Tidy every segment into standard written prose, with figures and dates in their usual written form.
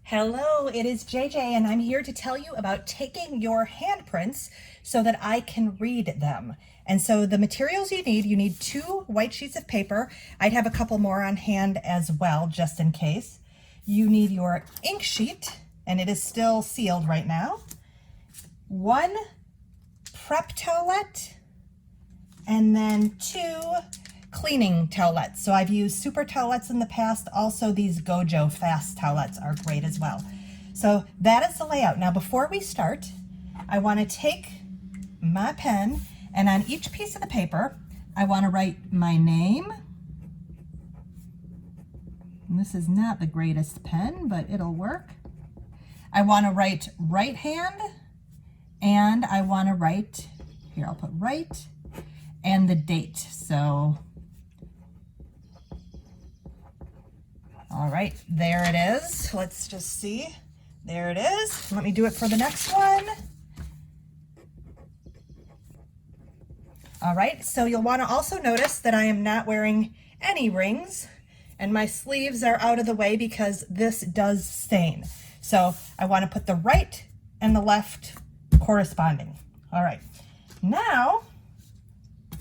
Hello, it is JJ and I'm here to tell you about taking your handprints so that I can read them. And so the materials you need 2 white sheets of paper. I'd have a couple more on hand as well, just in case. You need your ink sheet, and it is still sealed right now. 1 prep towelette, and then 2 cleaning towelettes. So I've used super towelettes in the past. Also, these Gojo fast towelettes are great as well. So that is the layout. Now, before we start, I want to take my pen, and on each piece of the paper, I want to write my name. And this is not the greatest pen, but it'll work. I want to write right hand, and I want to write, here I'll put right, and the date. So all right, there it is. Let's just see. There it is. Let me do it for the next one. All right, so you'll want to also notice that I am not wearing any rings, and my sleeves are out of the way because this does stain. So I want to put the right and the left corresponding. All right, now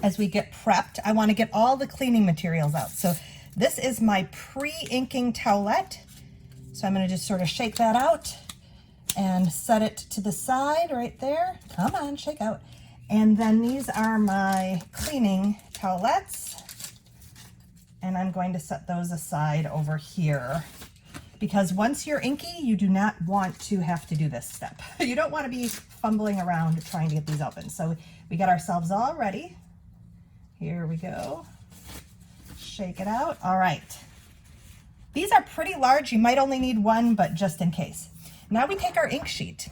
as we get prepped, I want to get all the cleaning materials out. So this is my pre-inking towelette. So I'm going to just sort of shake that out and set it to the side right there. Come on, shake out. And then these are my cleaning towelettes. And I'm going to set those aside over here, because once you're inky, you do not want to have to do this step. You don't want to be fumbling around trying to get these open. So we got ourselves all ready. Here we go. Shake it out. All right. These are pretty large. You might only need 1, but just in case. Now we take our ink sheet,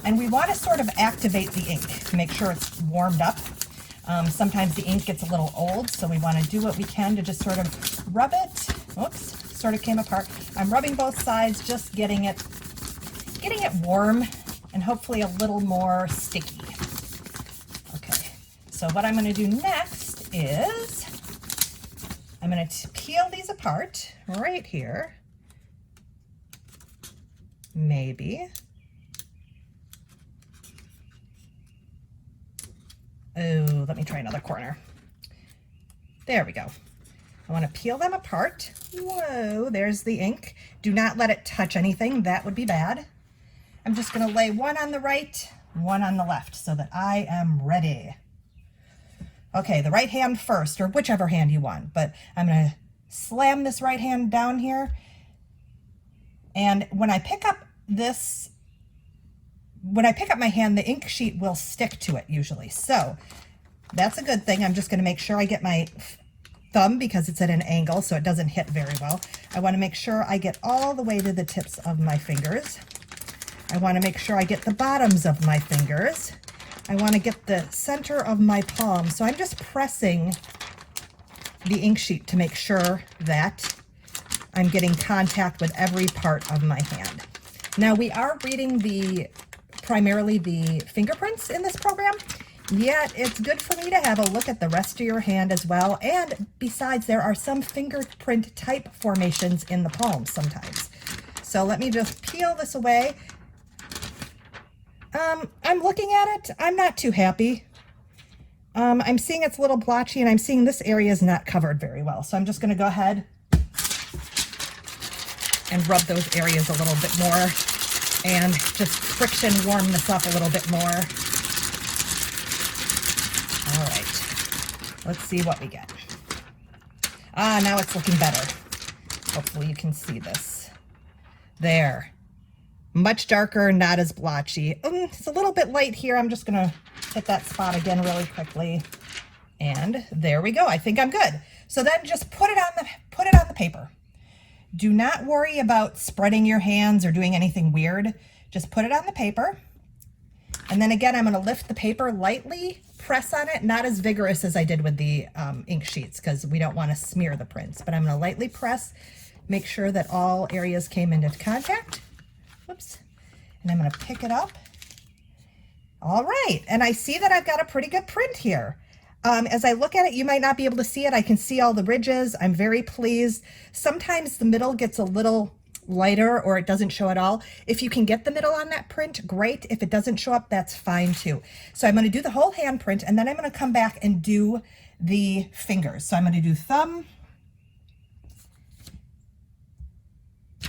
and we want to sort of activate the ink to make sure it's warmed up. Sometimes the ink gets a little old, so we want to do what we can to just sort of rub it. Oops, sort of came apart. I'm rubbing both sides, just getting it warm and hopefully a little more sticky. Okay, so what I'm going to do next is I'm going to peel these apart right here. Maybe. Oh, let me try another corner. There we go. I want to peel them apart. Whoa, there's the ink. Do not let it touch anything. That would be bad. I'm just going to lay 1 on the right, 1 on the left so that I am ready. Okay, the right hand first, or whichever hand you want, but I'm going to slam this right hand down here. And when I pick up my hand, the ink sheet will stick to it usually. So that's a good thing. I'm just going to make sure I get my thumb, because it's at an angle, so it doesn't hit very well. I want to make sure I get all the way to the tips of my fingers. I want to make sure I get the bottoms of my fingers. I want to get the center of my palm. So I'm just pressing the ink sheet to make sure that I'm getting contact with every part of my hand. Now we are reading primarily the fingerprints in this program, yet it's good for me to have a look at the rest of your hand as well. And besides, there are some fingerprint type formations in the palm sometimes. So let me just peel this away. I'm looking at it. I'm not too happy. I'm seeing it's a little blotchy, and I'm seeing this area is not covered very well. So I'm just going to go ahead and rub those areas a little bit more and just friction warm this up a little bit more. All right. Let's see what we get. Now it's looking better. Hopefully you can see this. There. Much darker, not as blotchy. It's a little bit light here. I'm just gonna hit that spot again really quickly. And there we go. I think I'm good. So then just put it on the paper. Do not worry about spreading your hands or doing anything weird. Just put it on the paper. And then again, I'm gonna lift the paper lightly, press on it, not as vigorous as I did with the ink sheets, because we don't want to smear the prints, but I'm gonna lightly press, make sure that all areas came into contact. Whoops. And I'm going to pick it up. All right. And I see that I've got a pretty good print here. As I look at it, you might not be able to see it. I can see all the ridges. I'm very pleased. Sometimes the middle gets a little lighter or it doesn't show at all. If you can get the middle on that print, great. If it doesn't show up, that's fine too. So I'm going to do the whole handprint, and then I'm going to come back and do the fingers. So I'm going to do thumb,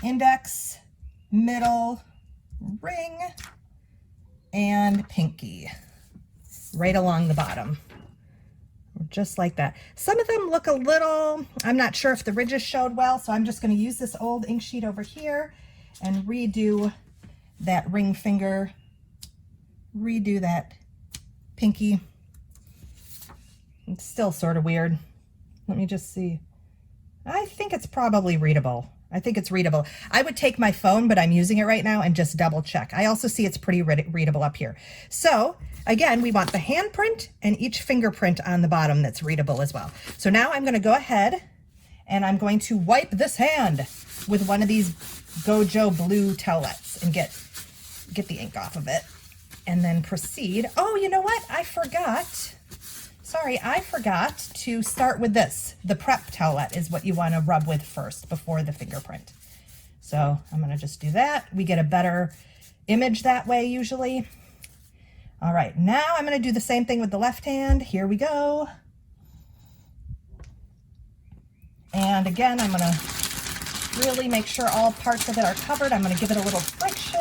index, middle, ring, and pinky right along the bottom, just like that. Some of them look a little, I'm not sure if the ridges showed well, so I'm just going to use this old ink sheet over here and redo that ring finger, redo that pinky. It's still sort of weird. Let me just see. I think it's probably readable. I think it's readable. I would take my phone, but I'm using it right now, and just double check. I also see it's pretty readable up here. So again, we want the handprint and each fingerprint on the bottom that's readable as well. So now I'm going to go ahead and I'm going to wipe this hand with one of these Gojo blue towelettes and get the ink off of it, and then proceed. Oh, you know what? I forgot. Sorry, I forgot to start with this. The prep towelette is what you want to rub with first before the fingerprint. So I'm going to just do that. We get a better image that way usually. All right, now I'm going to do the same thing with the left hand. Here we go. And again, I'm going to really make sure all parts of it are covered. I'm going to give it a little friction.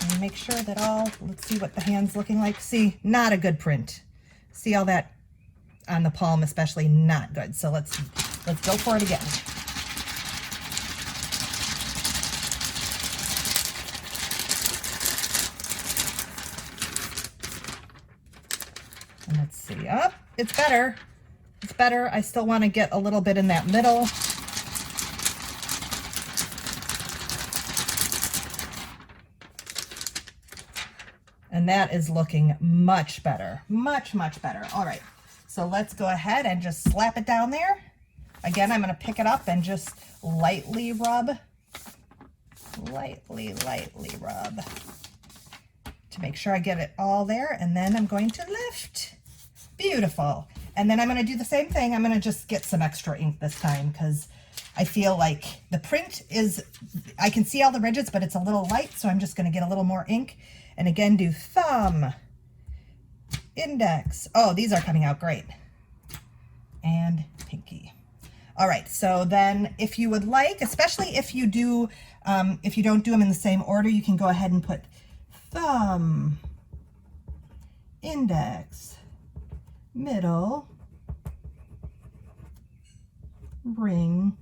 And make sure that all, let's see what the hand's looking like. See, not a good print. See all that on the palm, especially not good. So let's go for it again. And let's see, oh, it's better. It's better. I still want to get a little bit in that middle. And that is looking much better, much better. All right, so let's go ahead and just slap it down there. Again, I'm going to pick it up and just lightly rub, lightly rub to make sure I get it all there. And then I'm going to lift. Beautiful. And then I'm going to do the same thing. I'm going to just get some extra ink this time because I feel like the print is, I can see all the ridges, but it's a little light. So I'm just going to get a little more ink. And again, do thumb, index. Oh, these are coming out great. And pinky. All right, so then if you would like, especially if you do, if you don't do them in the same order, you can go ahead and put thumb, index, middle, ring,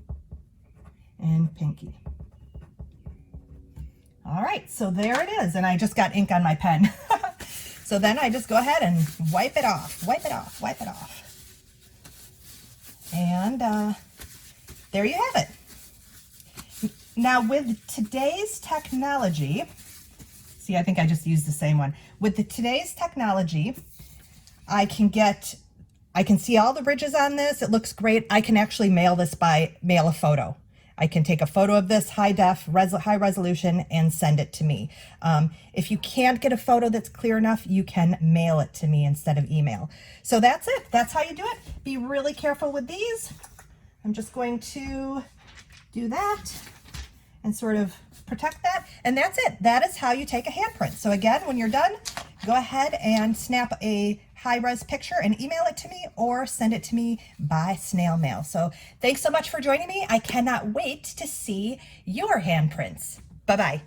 and pinky. All right, so there it is, and I just got ink on my pen. So then I just go ahead and wipe it off, wipe it off, wipe it off. And there you have it. Now with today's technology, see, I think I just used the same one. With today's technology, I can see all the ridges on this. It looks great. I can actually mail a photo. I can take a photo of this high resolution and send it to me. If you can't get a photo that's clear enough, you can mail it to me instead of email. So that's it. That's how you do it. Be really careful with these. I'm just going to do that and sort of protect that. And that's it. That is how you take a handprint. So again, when you're done, go ahead and snap a high-res picture and email it to me or send it to me by snail mail. So thanks so much for joining me. I cannot wait to see your handprints. Bye-bye.